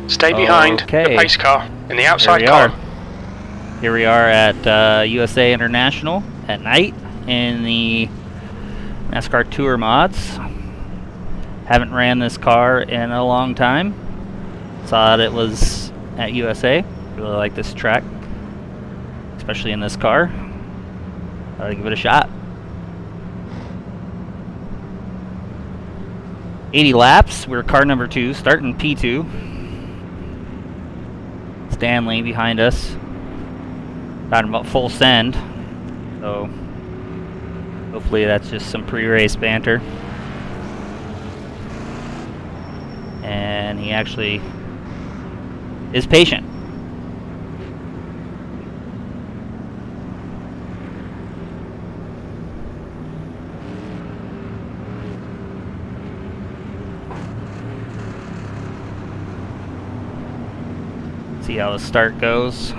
Stay behind the pace car in the outside car. Here we are at USA International at night in the NASCAR Tour mods. Haven't ran this car in a long time. Saw that it was at USA. Really like this track, especially in this car. Thought I'd give it a shot. 80 laps. We're car number 2, starting P2. Stanley behind us. Talking about full send. So hopefully that's just some pre-race banter. And he actually is patient. See how the start goes.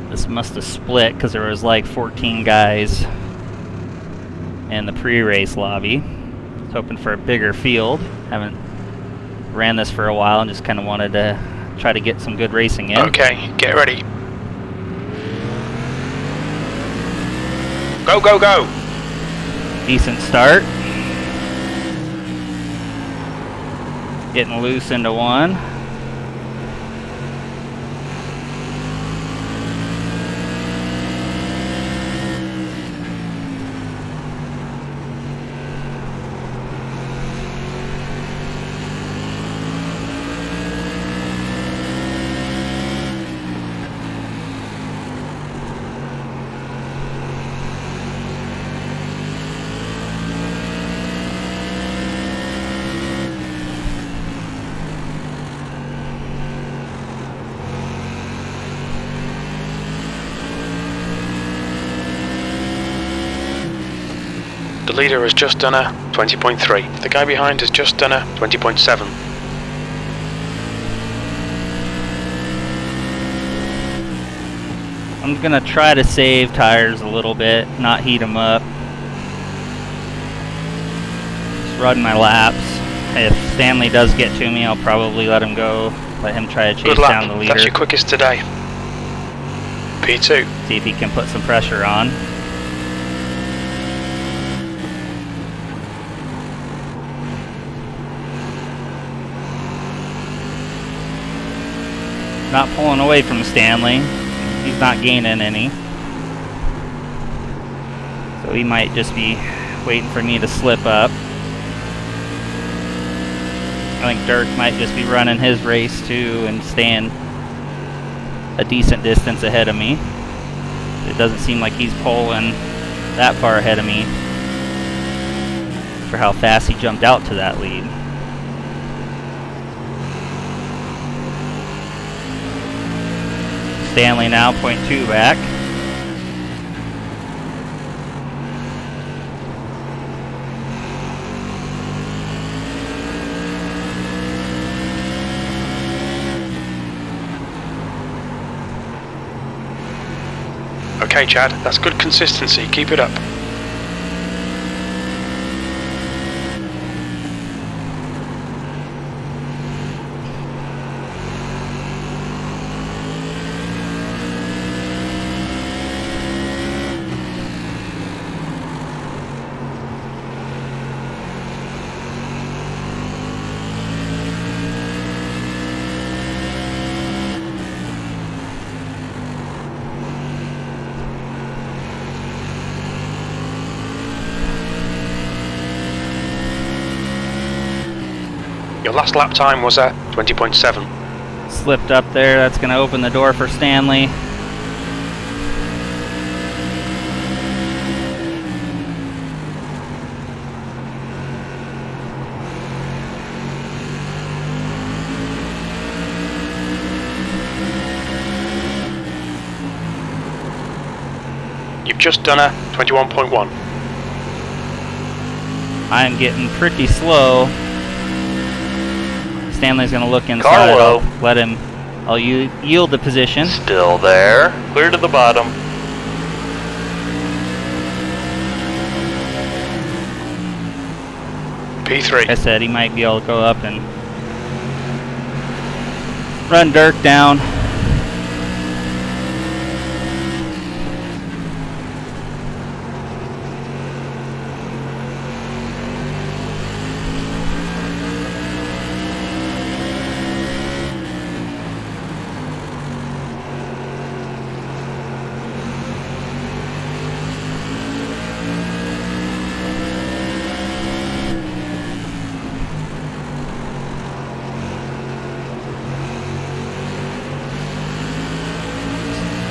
This must have split because there was like 14 guys in the pre-race lobby. I was hoping for a bigger field. Haven't ran this for a while and just kind of wanted to try to get some good racing in. Okay, get ready. Go, go, go! Decent start. Getting loose into one. The leader has just done a 20.3. The guy behind has just done a 20.7. I'm gonna try to save tires a little bit, not heat them up. Just run my laps. If Stanley does get to me, I'll probably let him go. Let him try to chase down the leader. That's your quickest today. P2. See if he can put some pressure on. Not pulling away from Stanley. He's not gaining any. So he might just be waiting for me to slip up. I think Dirk might just be running his race too and staying a decent distance ahead of me. It doesn't seem like he's pulling that far ahead of me for how fast he jumped out to that lead. Stanley now 0.2 back. Okay, Chad, that's good consistency. Keep it up. Your last lap time was a 20.7. Slipped up there. That's going to open the door for Stanley. You've just done a 21.1. I'm getting pretty slow. Stanley's going to look inside. Carlo. I'll let him. I'll yield the position. Still there. Clear to the bottom. P3. Like I said, he might be able to go up and run Dirk down.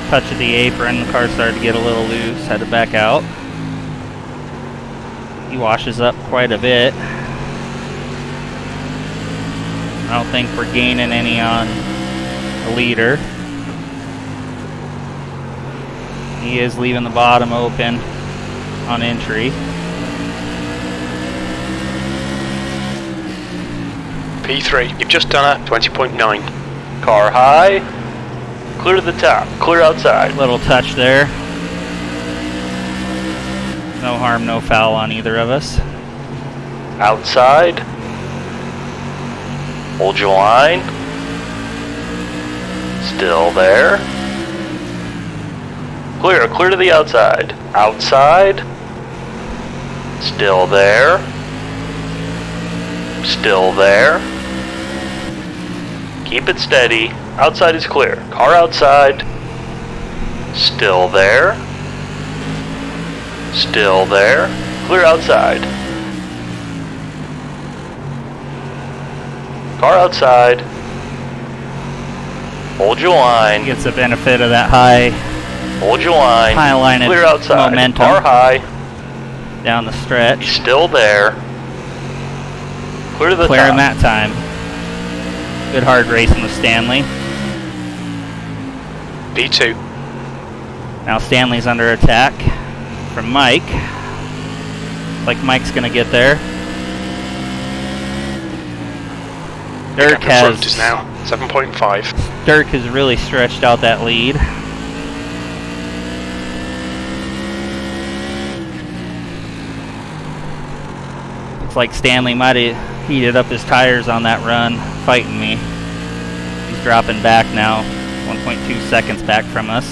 Touch of the apron, the car started to get a little loose, had to back out. He washes up quite a bit. I don't think we're gaining any on the leader. He is leaving the bottom open on entry. P3, you've just done a 20.9. Car high. Clear to the top. Clear outside. Little touch there. No harm, no foul on either of us. Outside. Hold your line. Still there. Clear. Clear to the outside. Outside. Still there. Still there. Keep it steady. Outside is clear. Car outside. Still there. Still there. Clear outside. Car outside. Hold your line. Gets the benefit of that high Hold your line. line of Clear outside. momentum Car high. down the stretch. Still there. Clear to the Clearing top. that time. Good hard racing with Stanley. P2. Now Stanley's under attack from Mike. Like Mike's gonna get there. Dirk Gap in front has is now 7.5. Dirk has really stretched out that lead. Looks like Stanley might have heated up his tires on that run, fighting me. He's dropping back now, 1.2 seconds back from us.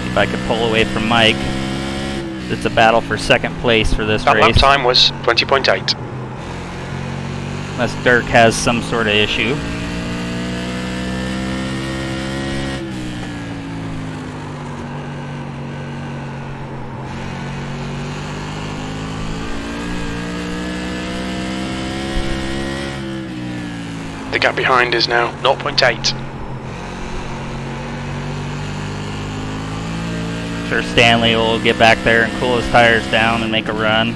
If I could pull away from Mike. It's a battle for second place for this That lap race. time was 20.8. Unless Dirk has some sort of issue. The gap behind is now 0.8. Sure, Stanley will get back there and cool his tires down and make a run.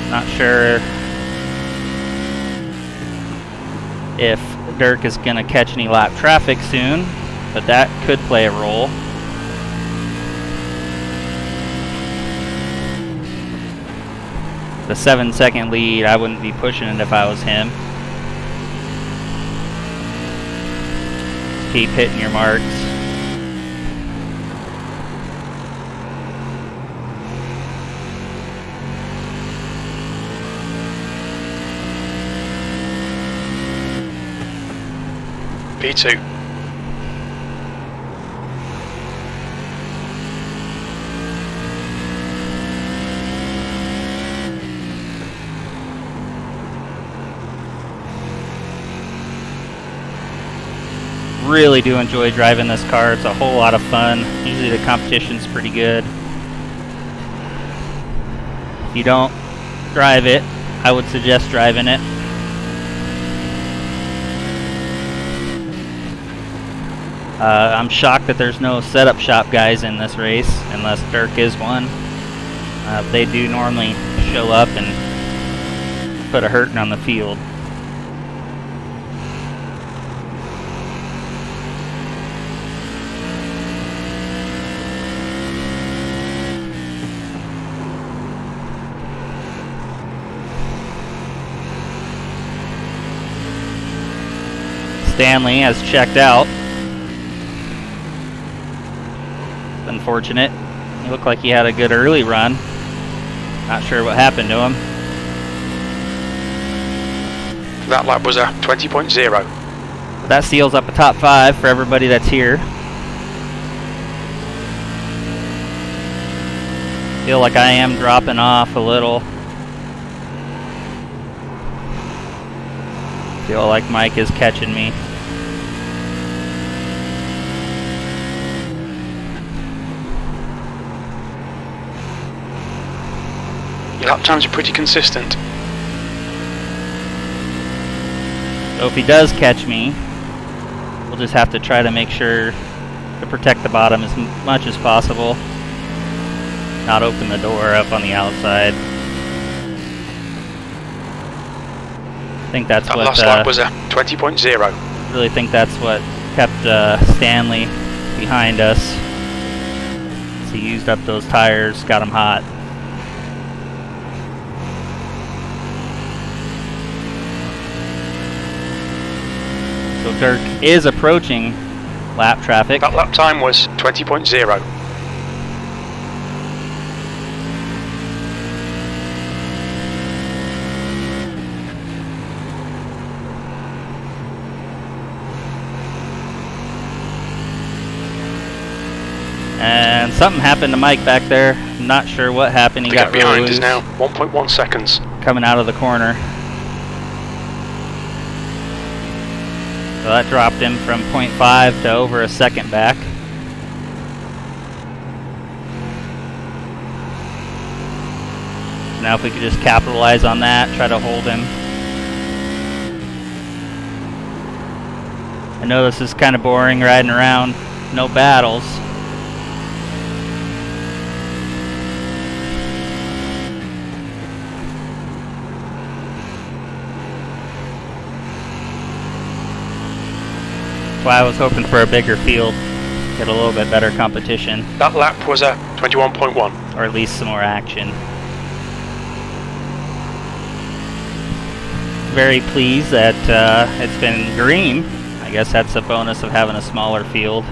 Not sure if Dirk is going to catch any lap traffic soon, but that could play a role. The 7-second lead, I wouldn't be pushing it if I was him. Keep hitting your marks. P2. Really do enjoy driving this car. It's a whole lot of fun. Usually the competition's pretty good. If you don't drive it, I would suggest driving it. I'm shocked that there's no setup shop guys in this race, unless Dirk is one. They do normally show up and put a hurting on the field. Stanley has checked out. Unfortunate. He looked like he had a good early run. Not sure what happened to him. That lap was a 20.0. That seals up a top 5 for everybody that's here. Feel like I am dropping off a little. Feel like Mike is catching me. Your lap times are pretty consistent. So if he does catch me, we'll just have to try to make sure to protect the bottom as much as possible. Not open the door up on the outside. I think that's that what... last lap was a 20.0. Really think that's what kept Stanley behind us. So he used up those tires, got him hot. So Dirk is approaching lap traffic. That lap time was 20.0. And something happened to Mike back there. I'm not sure what happened. He got The gap behind really is now 1.1 seconds. coming out of the corner. So that dropped him from 0.5 to over a second back. Now if we could just capitalize on that, try to hold him. I know this is kind of boring riding around, no battles. That's why I was hoping for a bigger field, get a little bit better competition, That lap was a 21.1. or at least some more action. Very pleased that it's been green. I guess that's a bonus of having a smaller field.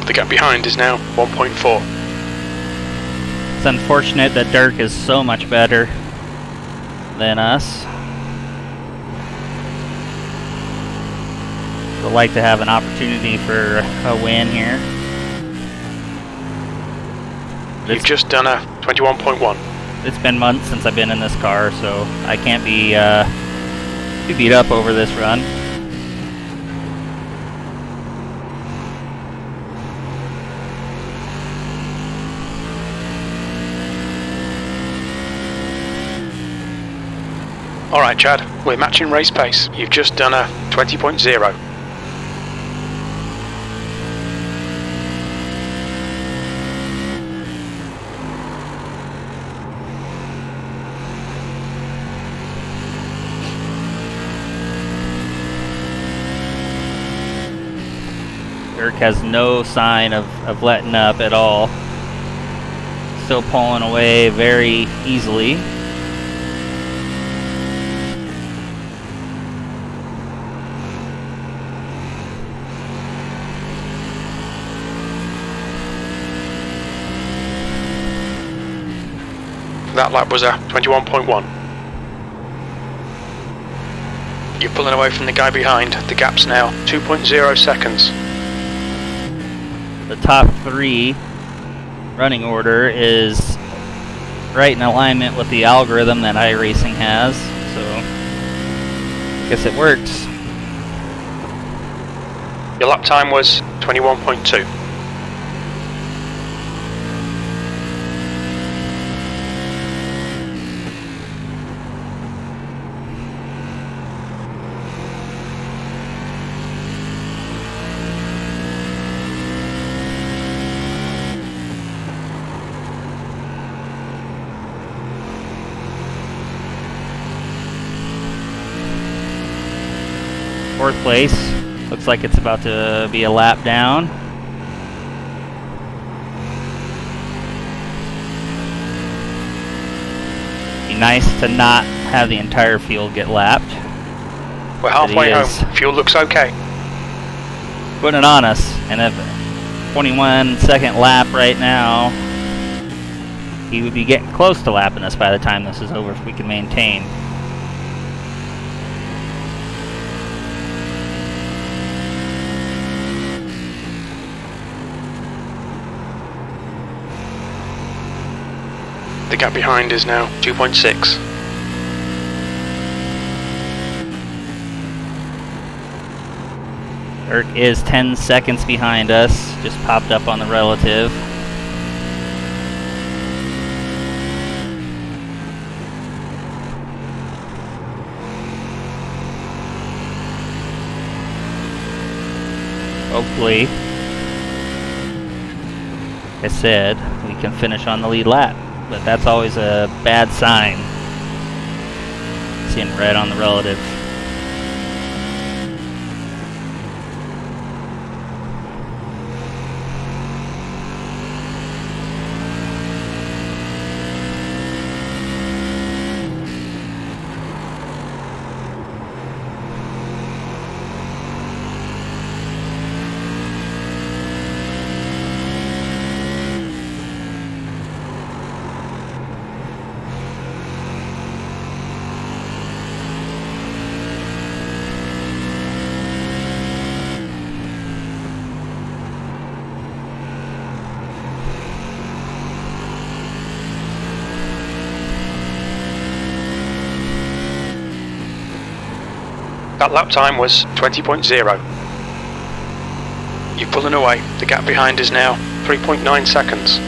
The gap behind is now 1.4. It's unfortunate that Dirk is so much better than us. Would like to have an opportunity for a win here. You've just done a 21.1. It's been months since I've been in this car, so I can't be too beat up over this run. Alright Chad, we're matching race pace. You've just done a 20.0. Dirk has no sign of letting up at all. Still pulling away very easily. That lap was a 21.1. You're pulling away from the guy behind. The gap's now 2.0 seconds. The top 3 running order is right in alignment with the algorithm that iRacing has, so I guess it works. Your lap time was 21.2. 4th place. Looks like it's about to be a lap down. Be nice to not have the entire field get lapped. We're halfway home. Fuel looks okay. Putting it on us, and a 21-second lap right now. He would be getting close to lapping us by the time this is over if we can maintain. The gap behind is now 2.6. Eric is 10 seconds behind us, just popped up on the relative. Hopefully, like I said, we can finish on the lead lap, but that's always a bad sign. Seeing red on the relative. That lap time was 20.0. You're pulling away. The gap behind is now 3.9 seconds.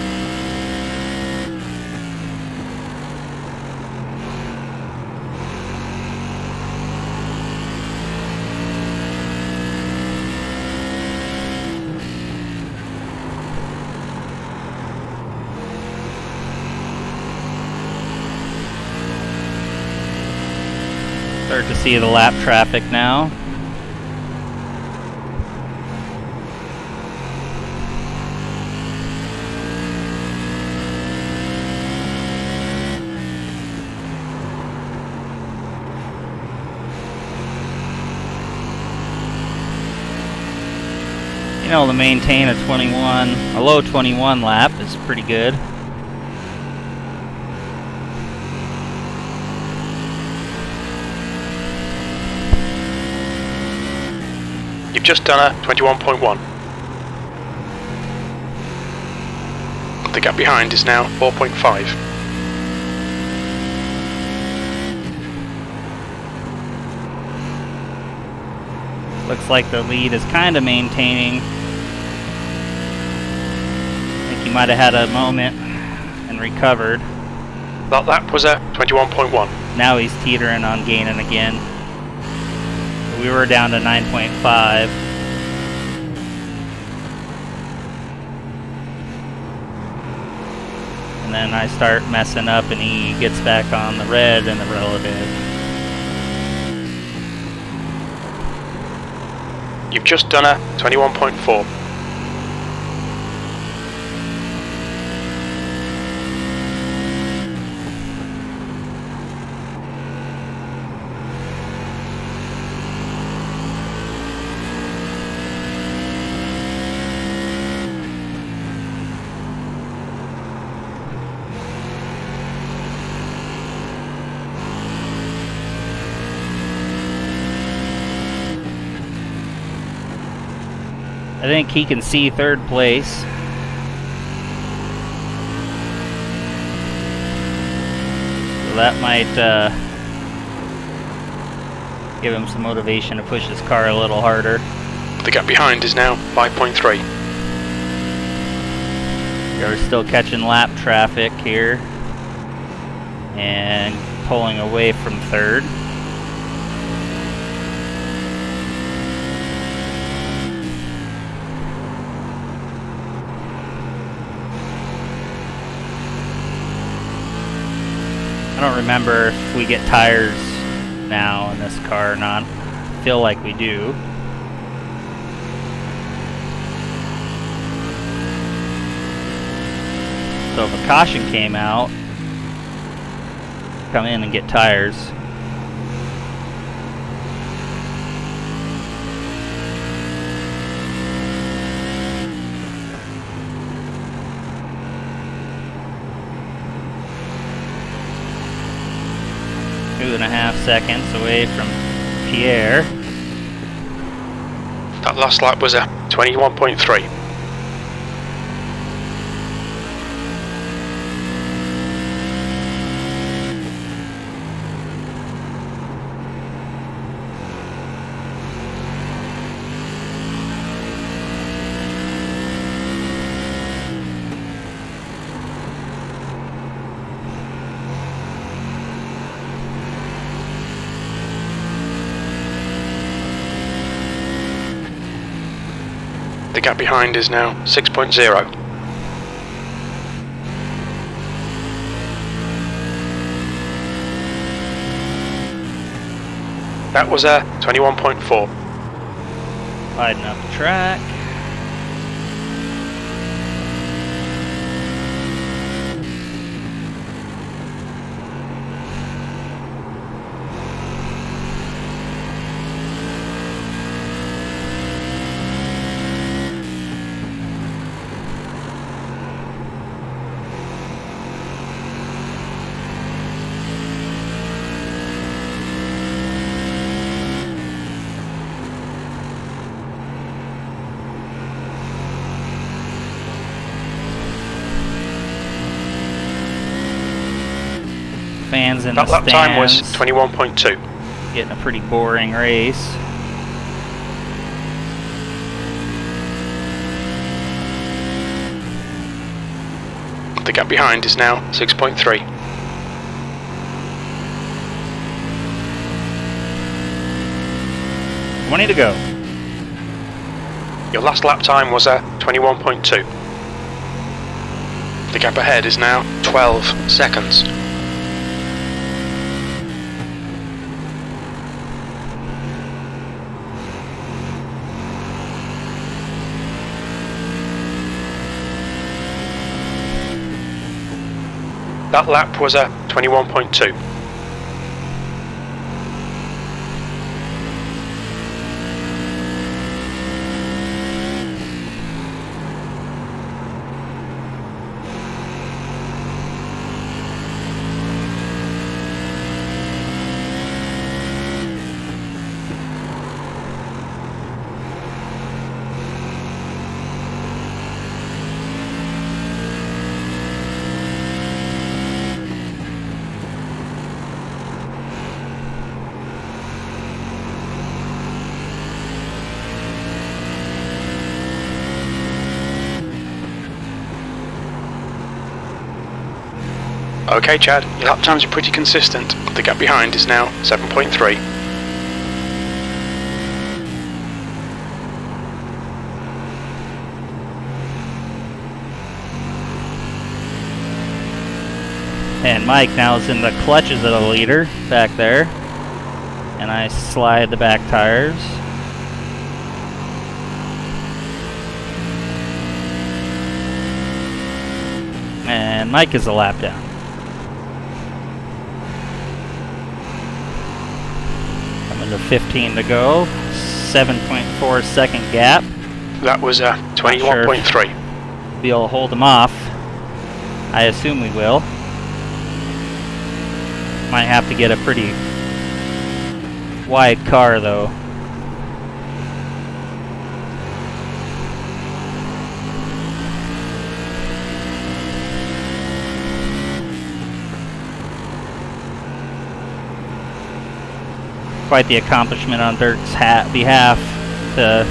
Start to see the lap traffic now. You know, to maintain a low 21 lap is pretty good. You've just done a 21.1. The gap behind is now 4.5. Looks like the lead is kind of maintaining. I think he might have had a moment and recovered. That lap was a 21.1. Now he's teetering on gaining again. We were down to 9.5. And then I start messing up and he gets back on the red and the relative. You've just done a 21.4. I think he can see 3rd place. So that might give him some motivation to push his car a little harder. The gap behind is now 5.3. We're still catching lap traffic here and pulling away from 3rd. I don't remember if we get tires now in this car or not. feel like we do. So if a caution came out, come in and get tires. Two and a half seconds away from Pierre. That last lap was a 21.3. The gap behind is now 6.0. That was a 21.4. Widen up the track. Fans in That the lap time was stands. 21.2. Getting a pretty boring race. The gap behind is now 6.3. $20 to go. Your last lap time was a 21.2. The gap ahead is now 12 seconds. That lap was a 21.2. Okay, Chad, your lap times are pretty consistent. The gap behind is now 7.3. And Mike now is in the clutches of the leader back there. And I slide the back tires. And Mike is a lap down. Coming to 15 to go. 7.4 second gap. That was a 21.3. Be able to hold them off. I assume we will. Might have to get a pretty wide car though. Quite the accomplishment on Dirk's behalf to...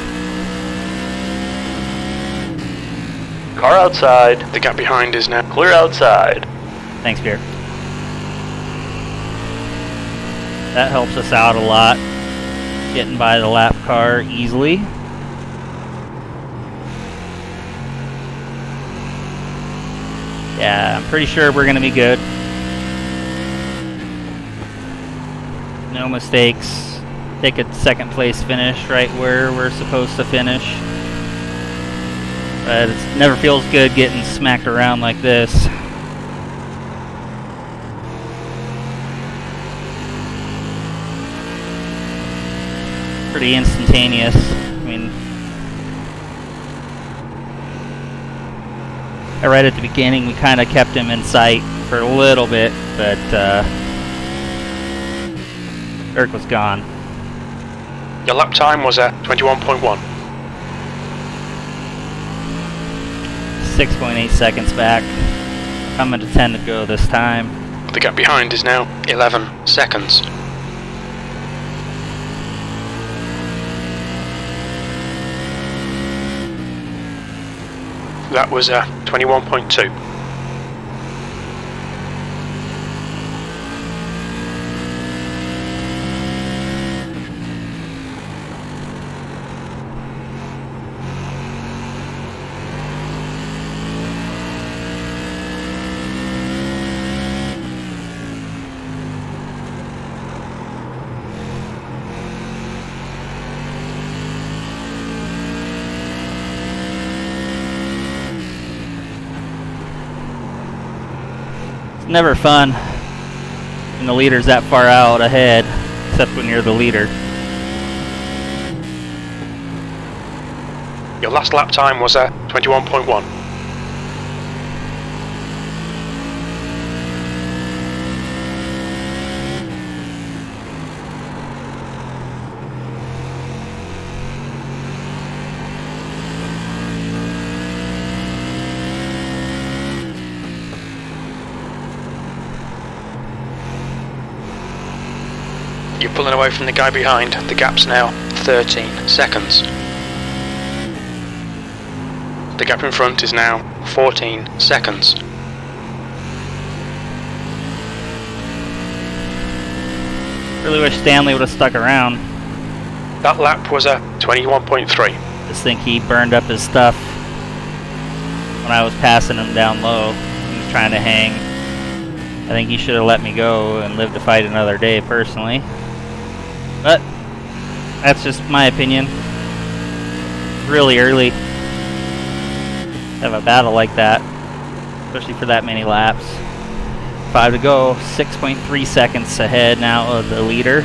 Car outside. The gap behind is now Clear outside. Thanks, Pierre. That helps us out a lot. Getting by the lap car easily. Yeah, I'm pretty sure we're going to be good. No mistakes take a second place finish right where we're supposed to finish. But it never feels good getting smacked around like this. Pretty instantaneous. I mean, right at the beginning we kind of kept him in sight for a little bit, but Dirk was gone. Your lap time was at 21.1. 6.8 seconds back. Coming to 10 to go this time. The gap behind is now 11 seconds. That was 21.2. It's never fun when the leader's that far out ahead, except when you're the leader. Your last lap time was at 21.1. You're pulling away from the guy behind. The gap's now 13 seconds. The gap in front is now 14 seconds. Really wish Stanley would have stuck around. That lap was at 21.3. Just think he burned up his stuff when I was passing him down low. He was trying to hang. I think he should have let me go and lived to fight another day, personally. But that's just my opinion. Really early to have a battle like that, especially for that many laps. 5 to go, 6.3 seconds ahead now of the leader.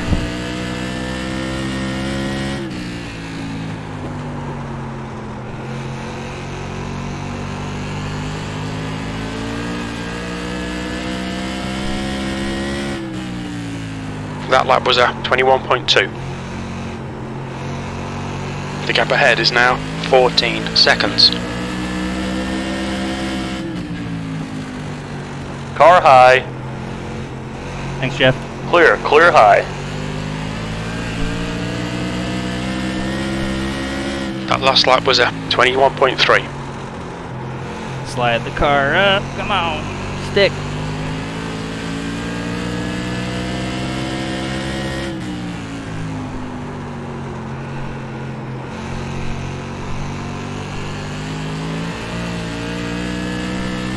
That lap was at 21.2. The gap ahead is now 14 seconds. Car high. Thanks, Jeff. Clear high. That last lap was at 21.3. Slide the car up. Come on. Stick.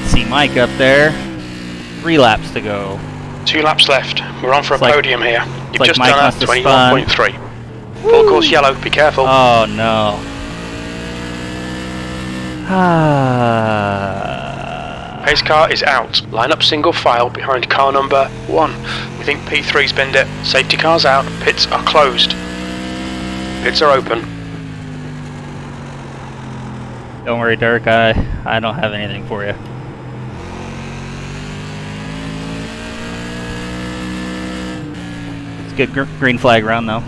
See Mike up there. 3 laps to go. 2 laps left. We're on for a podium here. You've like just Mike done a must have spun. 21.3. Full course yellow, be careful. Oh no. Pace car is out. Line up single file behind car number 1. We think P3's binned it. Safety car's out. Pits are closed. Pits are open. Don't worry, Dirk. I don't have anything for you. It's good green flag run though.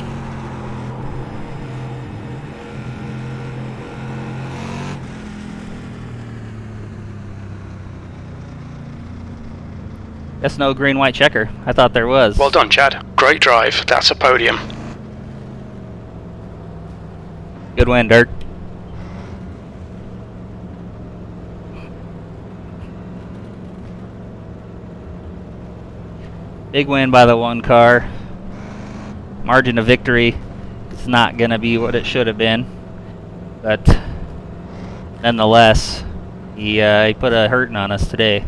Guess no green white checker. I thought there was. Well done, Chad. Great drive. That's a podium. Good win, Dirk. Big win by the 1 car. Margin of victory is not going to be what it should have been, but nonetheless, he put a hurting on us today.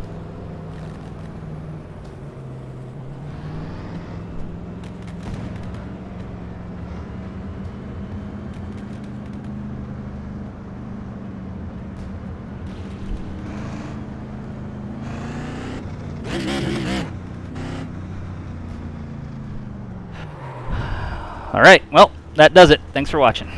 Alright, well, that does it. Thanks for watching.